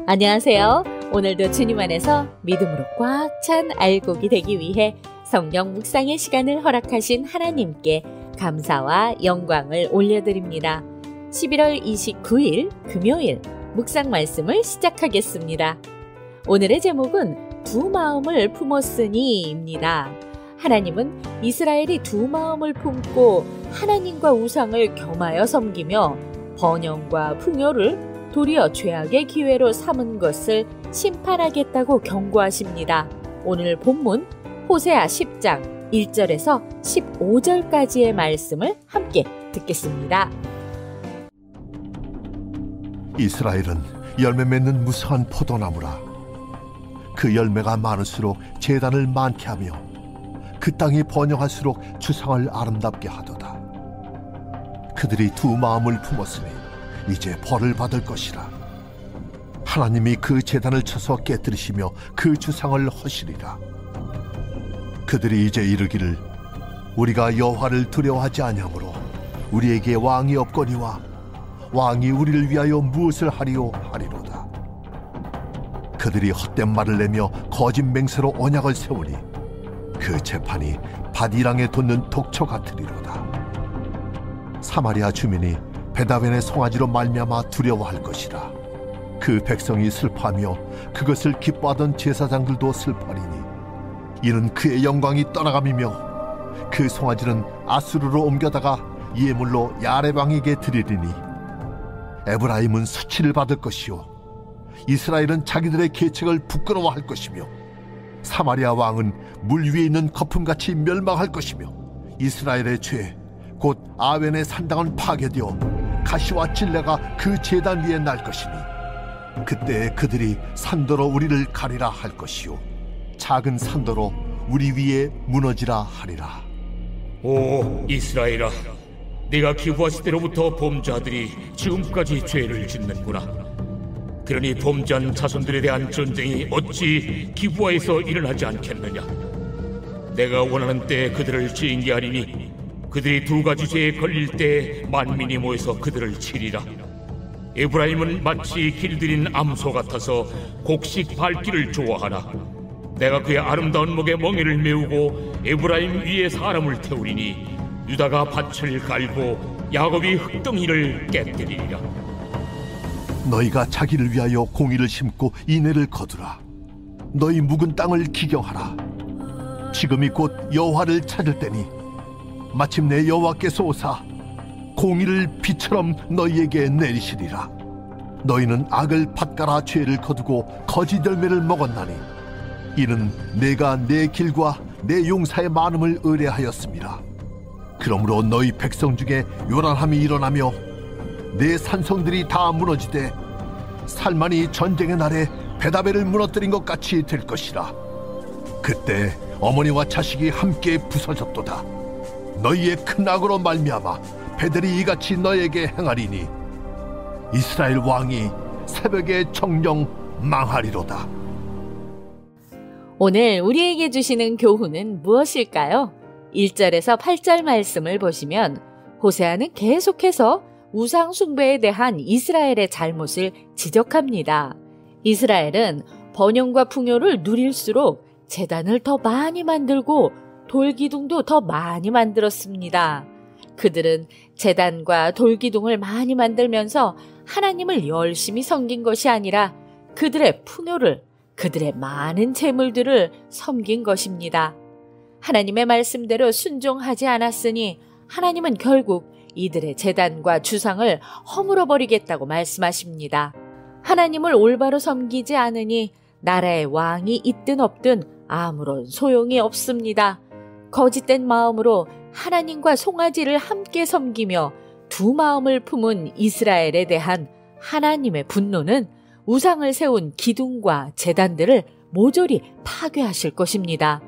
안녕하세요. 오늘도 주님 안에서 믿음으로 꽉 찬 알곡이 되기 위해 성경 묵상의 시간을 허락하신 하나님께 감사와 영광을 올려드립니다. 11월 29일 금요일 묵상 말씀을 시작하겠습니다. 오늘의 제목은 두 마음을 품었으니입니다. 하나님은 이스라엘이 두 마음을 품고 하나님과 우상을 겸하여 섬기며 번영과 풍요를 도리어 죄악의 기회로 삼은 것을 심판하겠다고 경고하십니다. 오늘 본문 호세아 10장 1절에서 15절까지의 말씀을 함께 듣겠습니다. 이스라엘은 열매 맺는 무성한 포도나무라. 그 열매가 많을수록 제단을 많게 하며 그 땅이 번영할수록 주상을 아름답게 하도다. 그들이 두 마음을 품었으니 이제 벌을 받을 것이라. 하나님이 그 제단을 쳐서 깨뜨리시며 그 주상을 허시리라. 그들이 이제 이르기를 우리가 여호와를 두려워하지 아니하므로 우리에게 왕이 없거니와 왕이 우리를 위하여 무엇을 하리요 하리로다. 그들이 헛된 말을 내며 거짓 맹세로 언약을 세우니 그 재판이 밭이랑에 돋는 독초 같으리로다. 사마리아 주민이 베다벤의 송아지로 말미암아 두려워할 것이라. 그 백성이 슬퍼하며 그것을 기뻐하던 제사장들도 슬퍼하리니 이는 그의 영광이 떠나감이며 그 송아지는 아수르로 옮겨다가 예물로 야레방에게 드리리니 에브라임은 수치를 받을 것이요 이스라엘은 자기들의 계책을 부끄러워할 것이며 사마리아 왕은 물 위에 있는 거품같이 멸망할 것이며 이스라엘의 죄 곧 아웬의 산당은 파괴되어 가시와 찔레가 그 제단 위에 날 것이니 그때 그들이 산도로 우리를 가리라 할 것이요 작은 산도로 우리 위에 무너지라 하리라. 오 이스라엘아, 네가 기브아 시대로부터 범죄자들이 지금까지 죄를 짓는구나. 그러니 범죄한 자손들에 대한 전쟁이 어찌 기브아에서 일어나지 않겠느냐. 내가 원하는 때에 그들을 징계하리니 그들이 두 가지 죄에 걸릴 때 만민이 모여서 그들을 치리라. 에브라임은 마치 길들인 암소 같아서 곡식 밟기를 좋아하나 내가 그의 아름다운 목에 멍에를 메우고 에브라임 위에 사람을 태우리니 유다가 밭을 갈고 야곱이 흙덩이를 깨뜨리리라. 너희가 자기를 위하여 공의를 심고 인애를 거두라. 너희 묵은 땅을 기경하라. 지금이 곧 여호와를 찾을 때니 마침내 여호와께서 오사 공의를 비처럼 너희에게 내리시리라. 너희는 악을 밭갈아 죄를 거두고 거짓 열매를 먹었나니 이는 내가 내 길과 내 용사의 많음을 의뢰하였습니다. 그러므로 너희 백성 중에 요란함이 일어나며 내 산성들이 다 무너지되 살만이 전쟁의 날에 베다벨을 무너뜨린 것 같이 될 것이라. 그때 어머니와 자식이 함께 부서졌도다. 너희의 큰 악으로 말미암아 배들이 이같이 너에게 행하리니 이스라엘 왕이 새벽에 정령 망하리로다. 오늘 우리에게 주시는 교훈은 무엇일까요? 1절에서 8절 말씀을 보시면 호세아는 계속해서 우상 숭배에 대한 이스라엘의 잘못을 지적합니다. 이스라엘은 번영과 풍요를 누릴수록 제단을 더 많이 만들고 돌기둥도 더 많이 만들었습니다. 그들은 제단과 돌기둥을 많이 만들면서 하나님을 열심히 섬긴 것이 아니라 그들의 풍요를, 그들의 많은 재물들을 섬긴 것입니다. 하나님의 말씀대로 순종하지 않았으니 하나님은 결국 이들의 제단과 주상을 허물어버리겠다고 말씀하십니다. 하나님을 올바로 섬기지 않으니 나라의 왕이 있든 없든 아무런 소용이 없습니다. 거짓된 마음으로 하나님과 송아지를 함께 섬기며 두 마음을 품은 이스라엘에 대한 하나님의 분노는 우상을 세운 기둥과 제단들을 모조리 파괴하실 것입니다.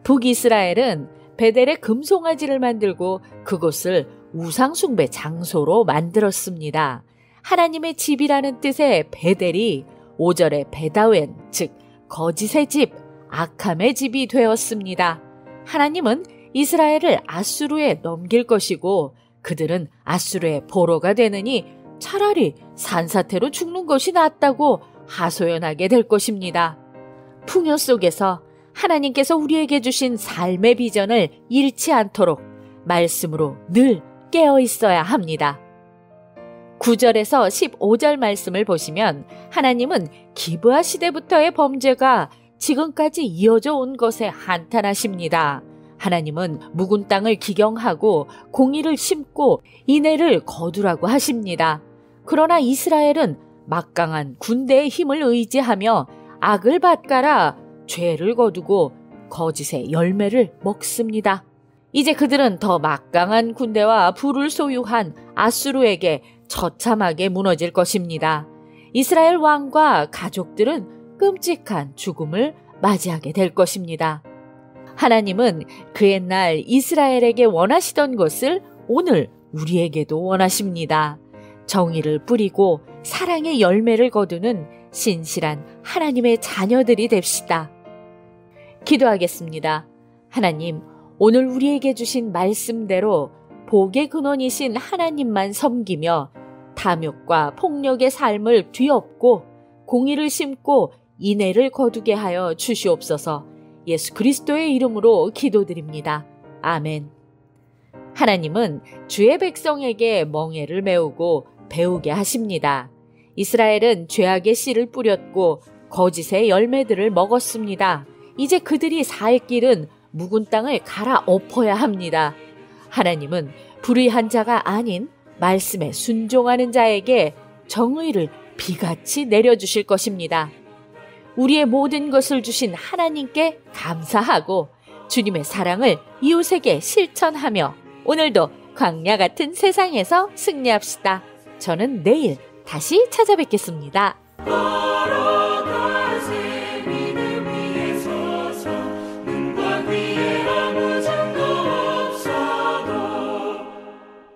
북이스라엘은 베델에 금송아지를 만들고 그곳을 우상숭배 장소로 만들었습니다. 하나님의 집이라는 뜻의 베델이 5절의 베다웬, 즉 거짓의 집, 악함의 집이 되었습니다. 하나님은 이스라엘을 아수르에 넘길 것이고 그들은 아수르의 보로가 되느니 차라리 산사태로 죽는 것이 낫다고 하소연하게 될 것입니다. 풍요 속에서 하나님께서 우리에게 주신 삶의 비전을 잃지 않도록 말씀으로 늘 깨어 있어야 합니다. 9절에서 15절 말씀을 보시면 하나님은 기브아 시대부터의 범죄가 지금까지 이어져 온 것에 한탄하십니다. 하나님은 묵은 땅을 기경하고 공의를 심고 인애를 거두라고 하십니다. 그러나 이스라엘은 막강한 군대의 힘을 의지하며 악을 밭가라 죄를 거두고 거짓의 열매를 먹습니다. 이제 그들은 더 막강한 군대와 부를 소유한 아수르에게 처참하게 무너질 것입니다. 이스라엘 왕과 가족들은 끔찍한 죽음을 맞이하게 될 것입니다. 하나님은 그 옛날 이스라엘에게 원하시던 것을 오늘 우리에게도 원하십니다. 정의를 뿌리고 사랑의 열매를 거두는 신실한 하나님의 자녀들이 됩시다. 기도하겠습니다. 하나님, 오늘 우리에게 주신 말씀대로 복의 근원이신 하나님만 섬기며 탐욕과 폭력의 삶을 뒤엎고 공의를 심고 인애를 거두게 하여 주시옵소서. 예수 그리스도의 이름으로 기도드립니다. 아멘. 하나님은 주의 백성에게 멍에를 메우고 배우게 하십니다. 이스라엘은 죄악의 씨를 뿌렸고 거짓의 열매들을 먹었습니다. 이제 그들이 살 길은 묵은 땅을 갈아엎어야 합니다. 하나님은 불의한 자가 아닌 말씀에 순종하는 자에게 정의를 비같이 내려주실 것입니다. 우리의 모든 것을 주신 하나님께 감사하고 주님의 사랑을 이웃에게 실천하며 오늘도 광야 같은 세상에서 승리합시다. 저는 내일 다시 찾아뵙겠습니다.